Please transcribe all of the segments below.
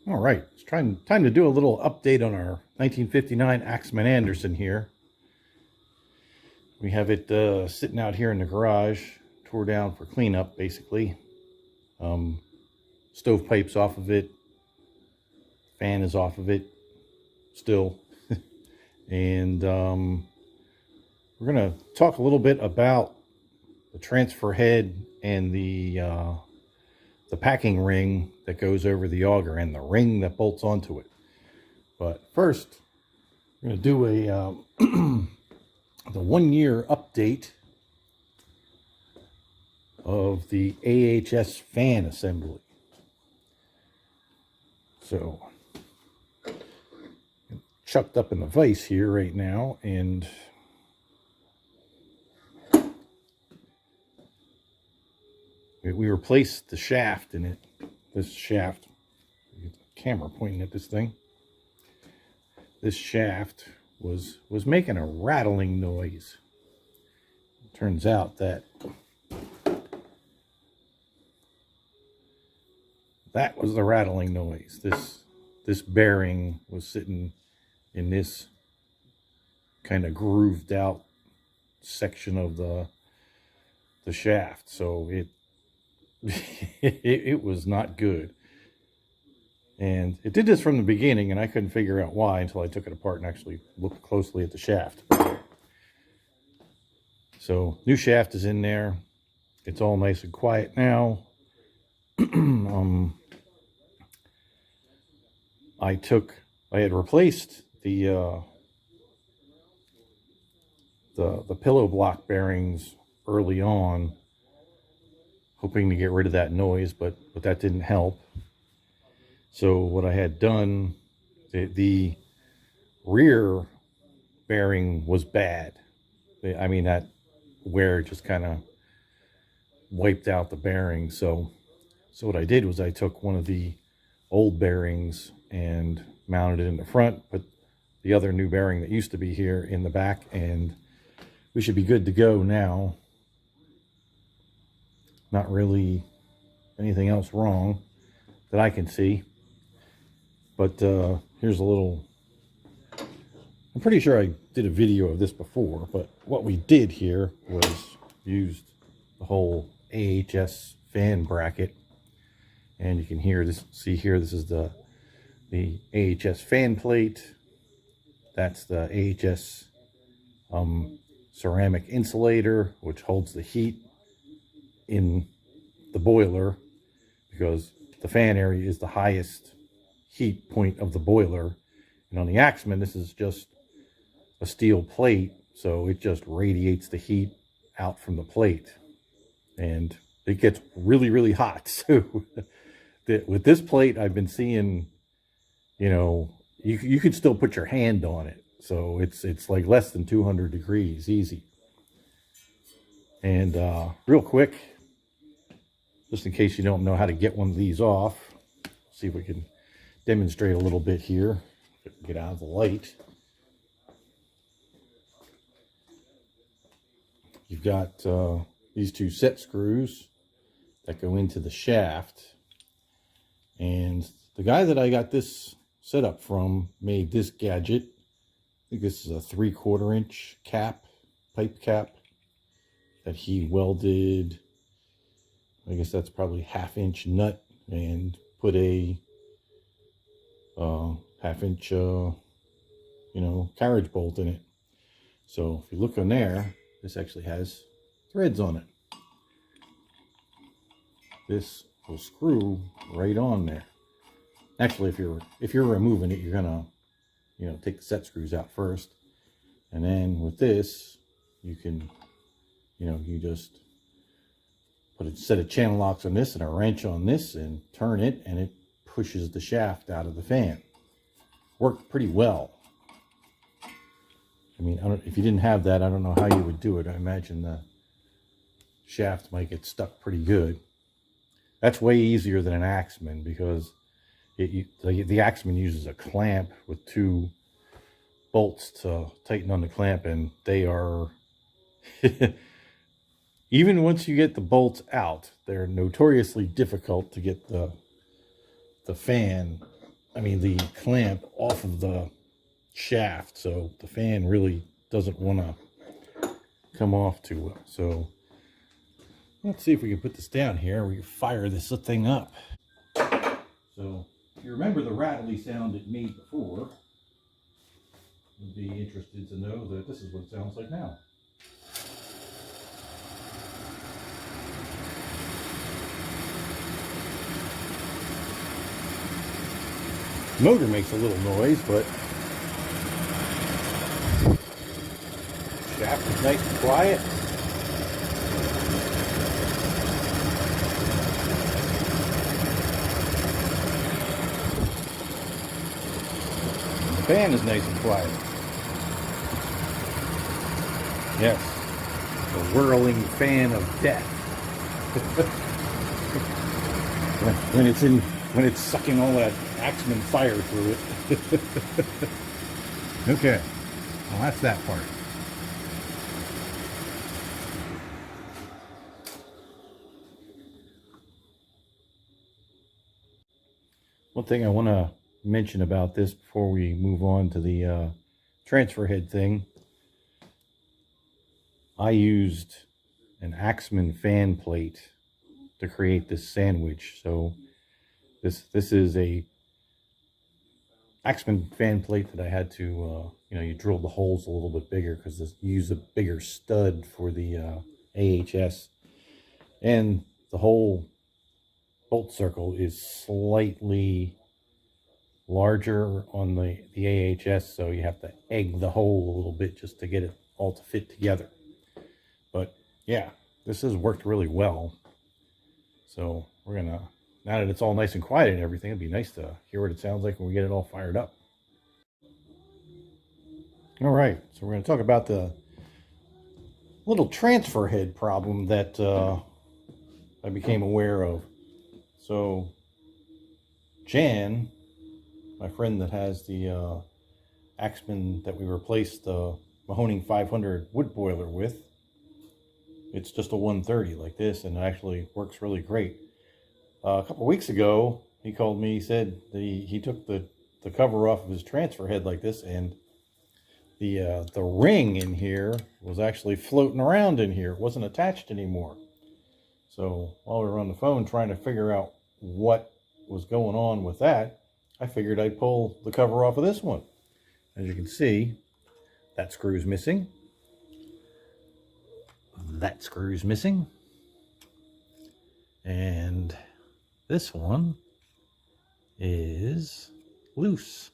All right, it's time to do a little update on our 1959 Axeman Anderson here. We have it sitting out here in the garage, tore down for cleanup, basically. Stovepipes off of it, fan is off of it still. And we're going to talk a little bit about the transfer head and the packing ring that goes over the auger and the ring that bolts onto it. But first, we're going to do a the 1 year update of the AHS fan assembly. So, chucked up in the vise here right now, and we replaced the shaft in it. This shaft, get the camera pointing at this thing. This shaft was making a rattling noise. Turns out that was the rattling noise. This bearing was sitting in this kind of grooved out section of the shaft, so it was not good. And it did this from the beginning, and I couldn't figure out why until I took it apart and actually looked closely at the shaft. So, new shaft is in there. It's all nice and quiet now. I had replaced the pillow block bearings early on, hoping to get rid of that noise, but that didn't help. So what I had done, the rear bearing was bad. I mean, that wear just kind of wiped out the bearing. So what I did was I took one of the old bearings and mounted it in the front, put the other new bearing that used to be here in the back, and we should be good to go now. Not really anything else wrong that I can see. But here's a little, I'm pretty sure I did a video of this before, but what we did here was used the whole AHS fan bracket. And you can see here, this is the AHS fan plate. That's the AHS ceramic insulator, which holds the heat in the boiler, because the fan area is the highest heat point of the boiler. And on the Axeman, this is just a steel plate, so it just radiates the heat out from the plate, and it gets really, really hot. So with this plate, I've been seeing, you could still put your hand on it, so it's like less than 200 degrees easy. And real quick, just in case you don't know how to get one of these off, see if we can demonstrate a little bit here. Get out of the light. You've got these two set screws that go into the shaft, and the guy that I got this set up from made this gadget. I think this is a 3/4 inch cap, pipe cap, that he welded. I guess that's probably 1/2 inch nut, and put a 1/2 inch carriage bolt in it. So if you look on there, this actually has threads on it. This will screw right on there. Actually, if you're removing it, you're gonna take the set screws out first, and then with this you can you just put a set of channel locks on this and a wrench on this and turn it, and it pushes the shaft out of the fan. Worked pretty well. I mean, if you didn't have that, I don't know how you would do it. I imagine the shaft might get stuck pretty good. That's way easier than an Axeman, because the Axeman uses a clamp with 2 bolts to tighten on the clamp, and they are even once you get the bolts out, they're notoriously difficult to get the fan the clamp off of the shaft, so the fan really doesn't want to come off too well. So let's see if we can put this down here. We can fire this thing up. So if you remember the rattly sound it made before, you'll be interested to know that this is what it sounds like now. Motor makes a little noise, but shaft is nice and quiet. The fan is nice and quiet. Yes, the whirling fan of death. when it's sucking all that Axeman fire through it. Okay, well that's that part. One thing I want to mention about this before we move on to the transfer head thing, I used an Axeman fan plate to create this sandwich. So this is a Axeman fan plate that I had to, you drill the holes a little bit bigger because you use a bigger stud for the AHS. And the whole bolt circle is slightly larger on the AHS, so you have to egg the hole a little bit just to get it all to fit together. But yeah, this has worked really well. So we're gonna, now that it's all nice and quiet and everything, it'd be nice to hear what it sounds like when we get it all fired up. All right, so we're going to talk about the little transfer head problem that I became aware of. So Jan, my friend that has the Axeman that we replaced the Mahoning 500 wood boiler with, it's just a 130 like this, and it actually works really great. A couple of weeks ago, he called me. He said that he took the cover off of his transfer head like this, and the ring in here was actually floating around in here. It wasn't attached anymore. So while we were on the phone trying to figure out what was going on with that, I figured I'd pull the cover off of this one. As you can see, that screw's missing. That screw's missing. And this one is loose.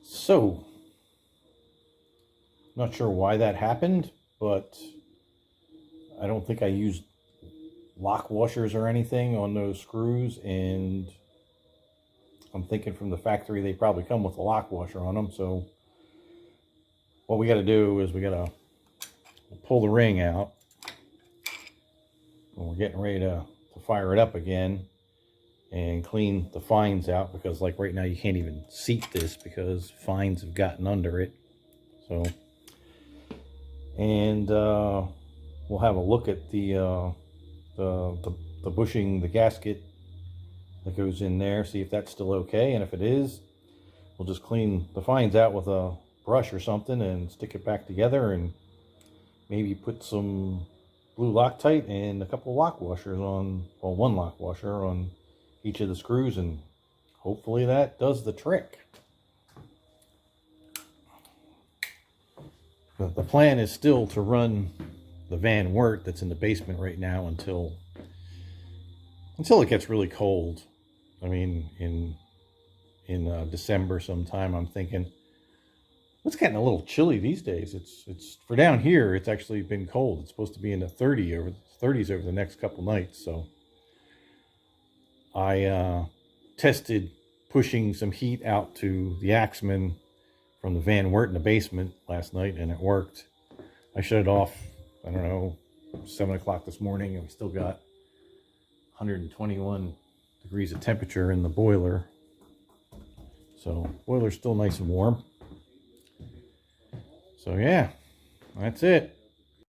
So, not sure why that happened, but I don't think I used lock washers or anything on those screws, and I'm thinking from the factory they probably come with a lock washer on them. So what we got to do is we got to pull the ring out when we're getting ready to fire it up again and clean the fines out, because like right now you can't even seat this because fines have gotten under it. So, and we'll have a look at the bushing, the gasket that goes in there, see if that's still okay, and if it is, we'll just clean the fines out with a brush or something and stick it back together, and maybe put some blue Loctite and a couple lock washers on, well, one lock washer on each of the screws, and hopefully that does the trick. But the plan is still to run the Van Wert that's in the basement right now until it gets really cold. I mean, in December sometime, I'm thinking. It's getting a little chilly these days. It's for down here, it's actually been cold. It's supposed to be in the 30s over the next couple nights. So I tested pushing some heat out to the Axeman from the Van Wert in the basement last night, and it worked. I shut it off, I don't know, 7 o'clock this morning, and we still got 121 degrees of temperature in the boiler. So boiler's still nice and warm. So yeah, that's it.